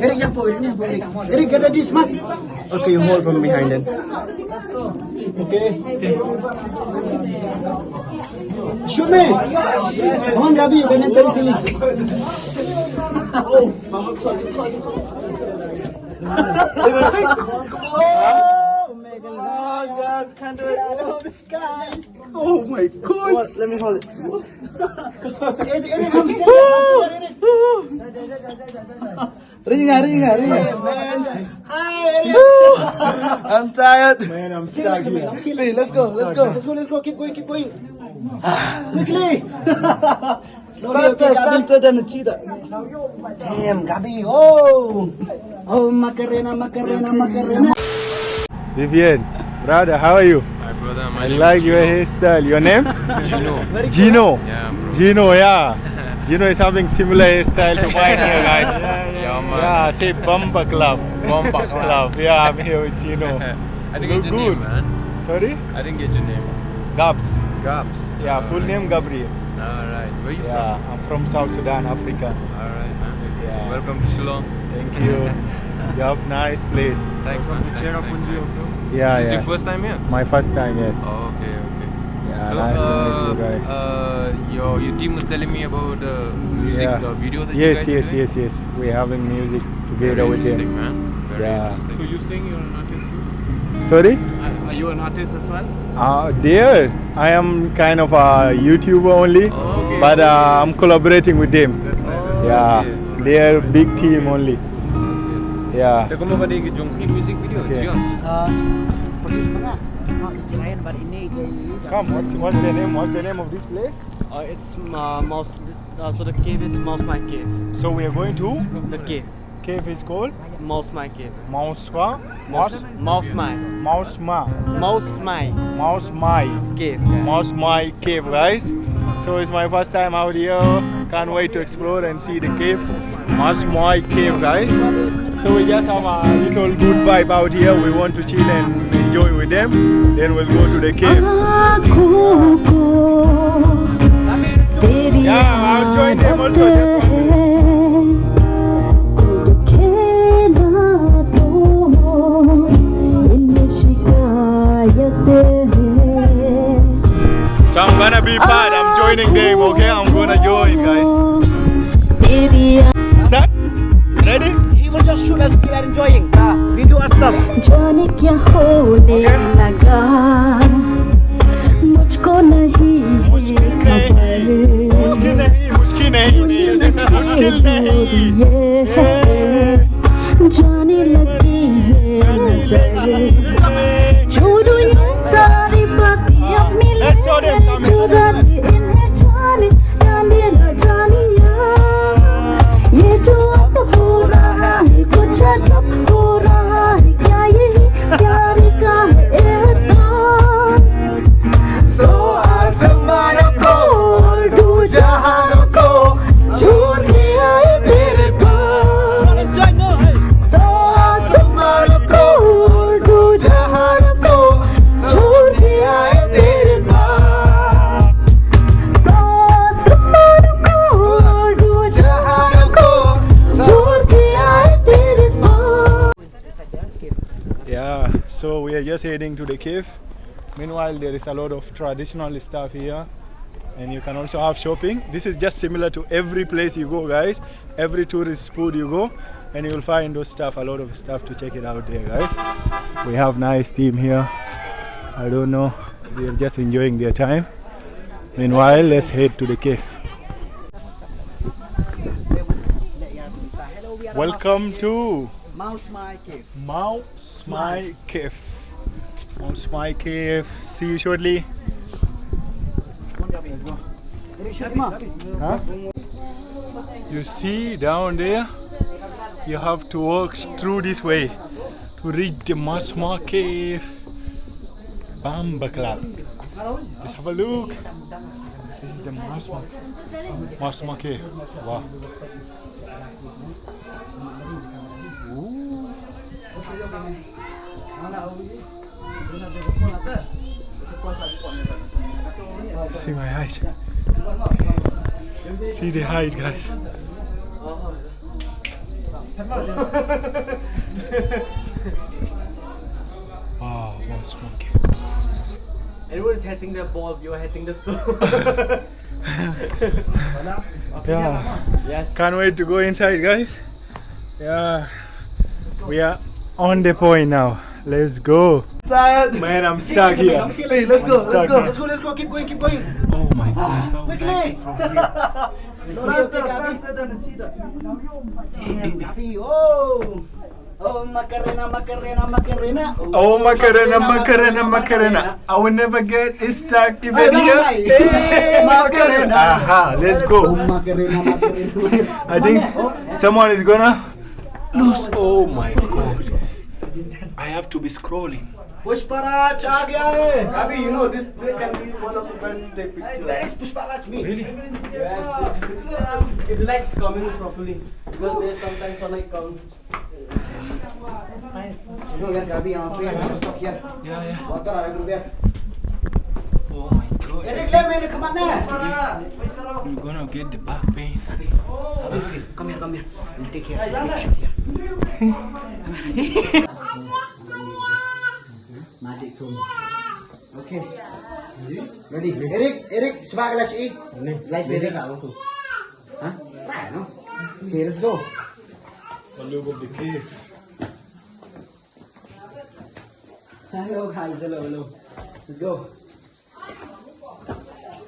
Eric, Eric, get ready, smart. Okay, you hold from behind then. Okay. Shoot me. Come on, Gabi, you can enter easily. Oh my god! Let me hold it. Ring. Hi, Eric. I'm tired. Man, I'm stuck here. Hey, let's go. Keep going. Quickly. Faster than a cheetah. Damn, Gabi. Oh, Macarena. Vivian, brother, how are you? Hi brother, I like your hairstyle. Your name? Gino. Yeah, bro. Gino, yeah. Gino is having similar hairstyle to mine here, guys. Yeah, man. Yeah, say Bumper Club. Bomba Club. Yeah, I'm here with Gino. I didn't Look get your good. name, man. Sorry? I didn't get your name. Gabs. Gabs. Yeah, full name Gabriel. Alright. Where you Yeah, I'm from South Sudan, Africa. from? Alright, man. Yeah. Welcome to Shillong. Thank you. You have nice place. Thanks, man. Cherrapunji also. Yeah, This is yeah. your first time here? My first time, yes. Oh, okay. Yeah, So, nice to meet you guys. your team was telling me about the music, Yeah. the video that you Yes, guys yes, are doing. yes, yes. We're having music Very together with interesting, them. man. Very Yeah. interesting. So you sing, you're an artist too? Sorry? Are you an artist as well? There, I am kind of a YouTuber only, Oh, but I'm collaborating with them. That's nice. Yeah, okay. they're a big team only. Yeah. Kita mau pada jongki music video, Okay. siap. Police mga. Itirayan ba ini Come, what's the name? What's the name of this place? It's so the cave is Mawsmai Cave. So we are going to. The cave. Cave is called Mawsmai Cave. Mawsmai Cave. Mawsmai Cave, guys. So it's my first time out here. Can't wait to explore and see the cave. Mawsmai Cave, guys. So we just have a little good vibe out here. We want to chill and enjoy with them. Then we'll go to the cave. Yeah, I'll join them also. So I'm gonna be part. I'm joining them, okay? I'm gonna join, guys. Start? Ready? He will just shoot us. We are enjoying. We do our stuff. जाने क्या होने लगा मुझको नहीं मुश्किल नहीं ये है जाने लगी है नजर छोड़ो ये सारी बातें अपनी Let's show them, come here. चुरा ले इन्हें जाने ना जानिया ये जो अब हो रहा है कुछ अजब हो रहा है क्या यही प्यार का है एहसास सो आसमानों को और दो जहानों को छोड़ के आए तेरे पास सो आसमानों को और दो जहानों को छोड़ के आए तेरे पास सो आसमानों को और दो जहानों को छोड़ के आए तेरे पास Yeah, so we are just heading to the cave. Meanwhile, there is a lot of traditional stuff here, and you can also have shopping. This is just similar to every place you go, guys. Every tourist spot you go, and you will find those stuff, a lot of stuff to check it out there, guys. We have nice team here. I don't know, they are just enjoying their time. Meanwhile, let's head to the cave. Welcome to Mawsmai Cave. Mawsmai Cave. Mawsmai Cave. See you shortly. Let's go. Eric, shoot ma. Huh? You see down there, you have to walk through this way to reach the Mawsmai Cave. Bamba Club. Let's have a look. This is the Mawsmai Cave. Wow. See my height. See the height, guys. Wow, Mawsmai Cave. Everyone is hitting the ball, you are hitting the spoon. Yeah. Yes. Can't wait to go inside, guys. Yeah. We are on the point now. Let's go. Tired. Man, I'm stuck here. Hey, let's go, I'm stuck now. let's go. Keep going. Oh my god. How Quickly. can I get from here? Faster than the cheetah. Damn, Gabi, oh. Oh, Macarena. Oh, Macarena. I will never get stuck even here. Hey, Macarena. Aha, let's go. Macarena. I think someone is gonna lose. Oh my god. I have to be scrolling. Pushparaj aa gaya hai. Gabi, you know this place can be one of the best to take pictures. Where is Pushparaj me? Really? It likes coming properly because there's sometimes sunlight comes. No, yaar, Gabi, I'm free. I'm gonna stop here. Yeah. Water, I will get. Oh my god. Eric, let me come on now. I'm gonna get the back pain. How do you feel? Come here. We'll take care. We'll take shot here. Magic tool. Okay. Ready? Eric, sebab let's eat. Let's be there. Huh? Right, no? Okay, let's go. Look at the cave. Hello guys, hello. Let's go.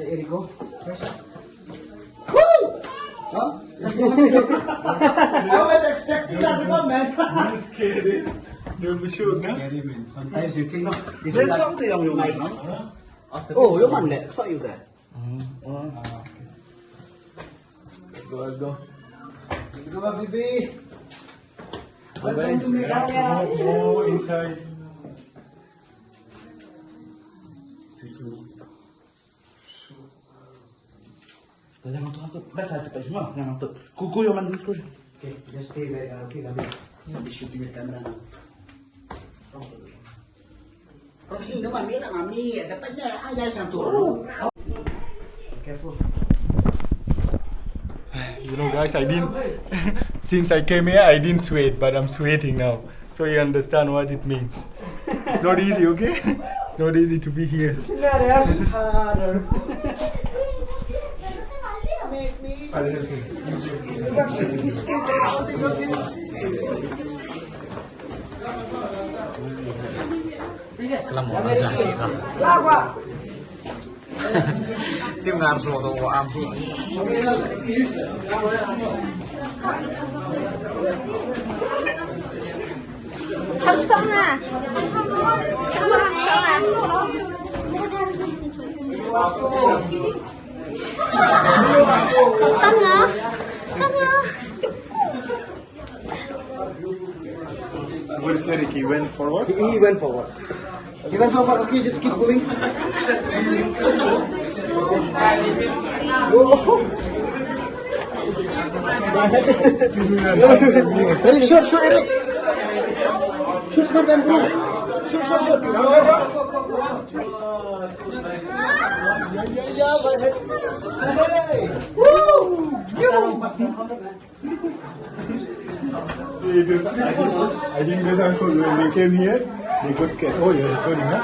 Let Eric go first. Woo! Huh? I was expecting that one, man. I'm scared. Don't be sure, no? Scary, man. Sometimes you think, no? Then something on your mind, no? Oh, your man there. Saw you there. Let's go. Let's go, baby. Welcome to Meghalaya. Go inside. Jangan tutup. Basah cepat semua. Jangan tutup. Kuku yang mana kuku. Okay, just stay there. Okay, Gabi. Be shooting with camera now. Professional naman, mira mami. Dapat niya ayah siyang turo. Careful. You know, guys, I didn't. Since I came here, I didn't sweat, but I'm sweating now. So you understand what it means. It's not easy, okay? It's not easy to be here. I'll help you. Tiếp ngàn số đồ của am thị. Không xong à? Không xong à? Tâm ngờ. What is Eric? He went forward? He went forward. Okay, just keep going. Eric, shoot, Eric. Shoot, smart them, bro. Shoot. Woo! I think this uncle, when they came here, they got scared. Oh, you're recording, huh?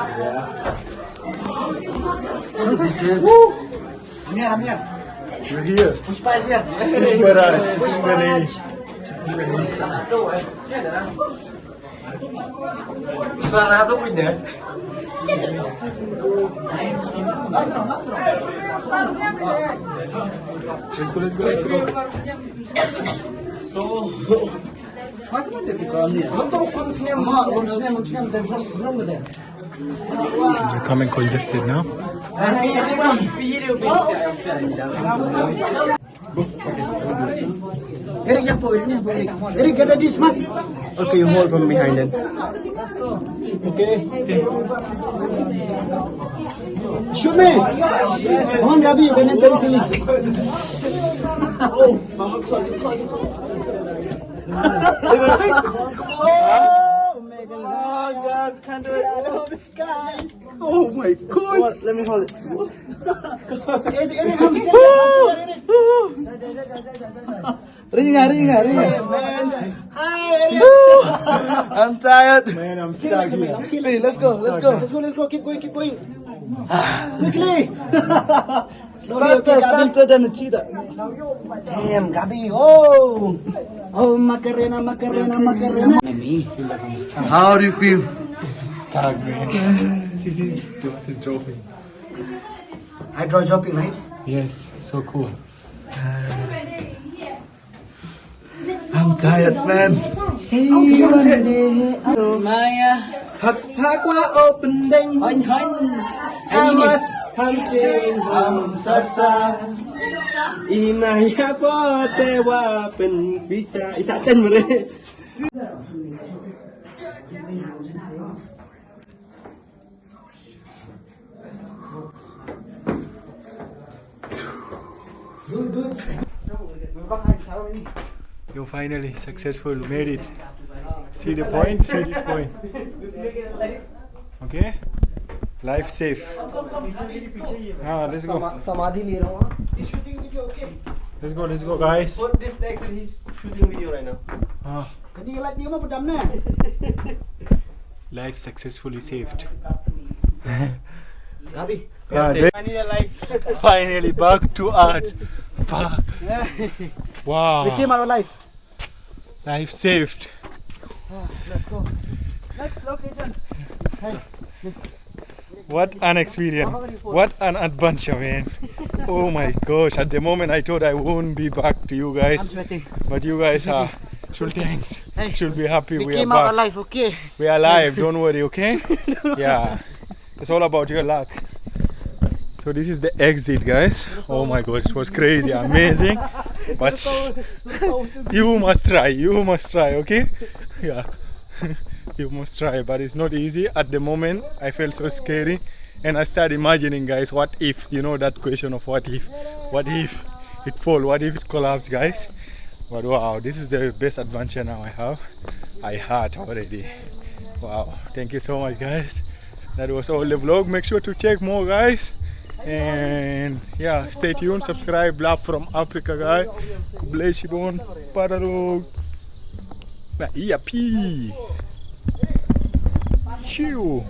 Yeah. I'm here. You're here. Pushpa is here. Pushparaj. Suara apa punya? Let's go. We're coming congested now. Eric, get ready, smart. Okay, you hold from behind then. Okay. Shoot me. Come on, Gabi, you can enter easily. Oh my God, can't do it. Oh, the sky. Oh my God. Let me hold it. Ringa. I'm tired. Man, I'm Chill, stuck chill, here. chill. Let's go. Keep going. Quickly. Faster than a cheetah. Damn, Gabi. Oh, Macarena. Mimi. How do you feel? Stuck, man. See, what is dropping? Hydro dropping, right? Yes, so cool. I'm tired, man. See you one day. Maya. Hakwa open ding. I must hunting sarsa. Inaya po tewa pen bisa isaten mo rin. You finally successful, made it. See the point? See this point. Okay? Life safe. Let's go. Samadhi le raha hu. Is shooting video okay? Let's go, guys. But this actually he's shooting video right now. Kani like ni ma padam na. Life successfully saved. Gabi. Finally back to Earth. Back. Wow. We came out alive. Life saved. Let's go. Next location. What an experience. What an adventure, man. Oh my gosh. At the moment I thought I won't be back to you guys. I'm sweating. But you guys are thanks. Hey, Should be happy we we are came out back. alive, okay? We are alive, don't worry, okay? Yeah. It's all about your luck. So this is the exit, guys. Oh my gosh, it was crazy, amazing. But you must try, okay? Yeah. You must try, but it's not easy. At the moment, I felt so scary. And I started imagining, guys, what if, you know that question of what if? What if it fall? What if it collapse, guys? But wow, this is the best adventure now I had already. Wow, thank you so much, guys. That was all the vlog. Make sure to check more, guys. And yeah, stay tuned, subscribe. Love from Africa, guys. Bless you, bon. Pararog. Iya, Chew.